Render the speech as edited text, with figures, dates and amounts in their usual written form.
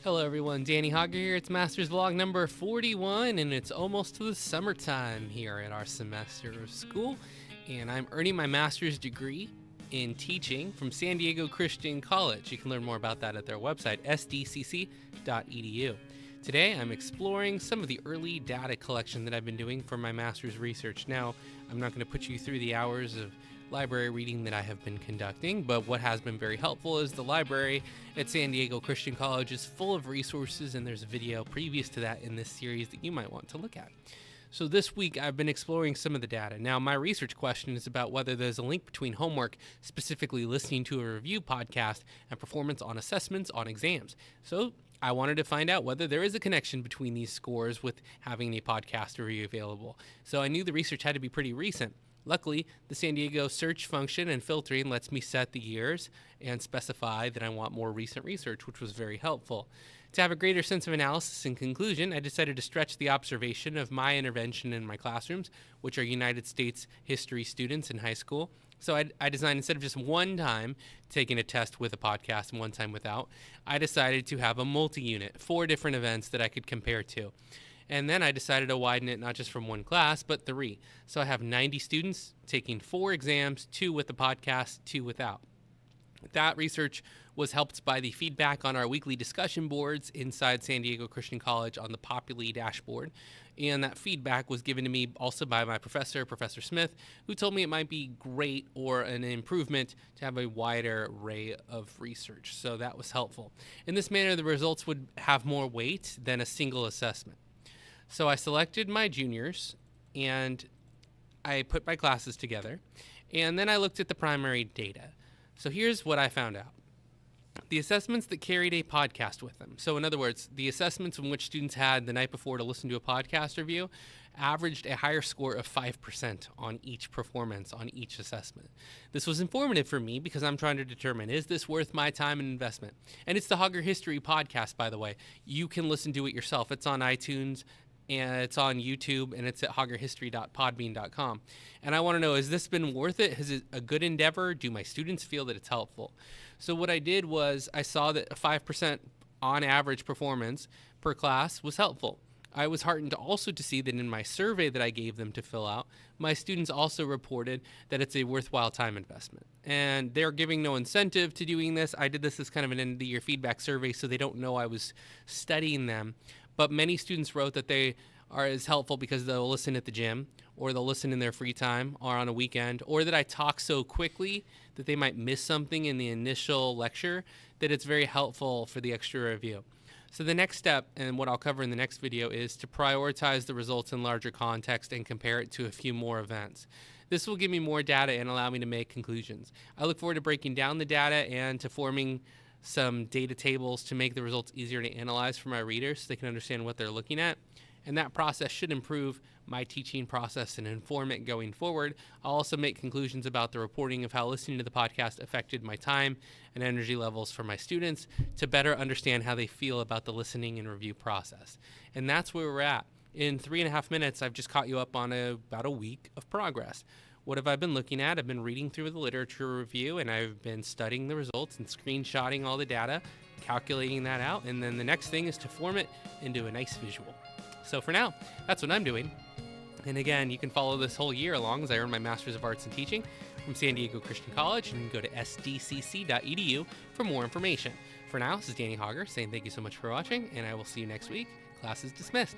Hello everyone, Danny Hogger here. It's Master's Vlog number 41 and it's almost to the summertime here at our semester of school, and I'm earning my master's degree in teaching from San Diego Christian College. You can learn more about that at their website, sdcc.edu. Today I'm exploring some of the early data collection that I've been doing for my master's research. Now, I'm not going to put you through the hours of library reading that I have been conducting, but what has been very helpful is the library at San Diego Christian College is full of resources, and there's a video previous to that in this series that you might want to look at. So this week I've been exploring some of the data. Now, my research question is about whether there's a link between homework, specifically listening to a review podcast, and performance on assessments on exams. So I wanted to find out whether there is a connection between these scores with having a podcast review available. So I knew the research had to be pretty recent. Luckily, the San Diego search function and filtering lets me set the years and specify that I want more recent research, which was very helpful. To have a greater sense of analysis and conclusion, I decided to stretch the observation of my intervention in my classrooms, which are United States history students in high school. So I designed, instead of just one time taking a test with a podcast and one time without, I decided to have a multi-unit, 4 different events that I could compare to. And then I decided to widen it not just from one class, but 3. So I have 90 students taking 4 exams, 2 with the podcast, 2 without. That research was helped by the feedback on our weekly discussion boards inside San Diego Christian College on the Populi dashboard. And that feedback was given to me also by my professor, Professor Smith, who told me it might be great or an improvement to have a wider array of research. So that was helpful. In this manner, the results would have more weight than a single assessment. So I selected my juniors and I put my classes together, and then I looked at the primary data. So here's what I found out. The assessments that carried a podcast with them, so in other words, the assessments in which students had the night before to listen to a podcast review, averaged a higher score of 5% on each performance on each assessment. This was informative for me because I'm trying to determine, is this worth my time and investment? And it's the Hogger History podcast, by the way. You can listen to it yourself. It's on iTunes, and it's on YouTube, and it's at hoggerhistory.podbean.com. And I want to know, has this been worth it? Is it a good endeavor? Do my students feel that it's helpful? So what I did was I saw that a 5% on average performance per class was helpful. I was heartened also to see that in my survey that I gave them to fill out, my students also reported that it's a worthwhile time investment. And they're giving no incentive to doing this. I did this as kind of an end-of-the-year feedback survey, so they don't know I was studying them. But many students wrote that they are as helpful because they'll listen at the gym, or they'll listen in their free time, or on a weekend, or that I talk so quickly that they might miss something in the initial lecture, that it's very helpful for the extra review. So the next step, and what I'll cover in the next video, is to prioritize the results in larger context and compare it to a few more events. This will give me more data and allow me to make conclusions. I look forward to breaking down the data and to forming some data tables to make the results easier to analyze for my readers so they can understand what they're looking at. And that process should improve my teaching process and inform it going forward. I'll also make conclusions about the reporting of how listening to the podcast affected my time and energy levels for my students to better understand how they feel about the listening and review process. And that's where we're at. In 3.5 minutes, I've just caught you up on about a week of progress. What have I been looking at? I've been reading through the literature review, and I've been studying the results and screenshotting all the data, calculating that out, and then the next thing is to form it into a nice visual. So for now, that's what I'm doing. And again, you can follow this whole year along as I earn my Master's of Arts in Teaching from San Diego Christian College, and you can go to sdcc.edu for more information. For now, this is Danny Hogger saying thank you so much for watching, and I will see you next week. Class is dismissed.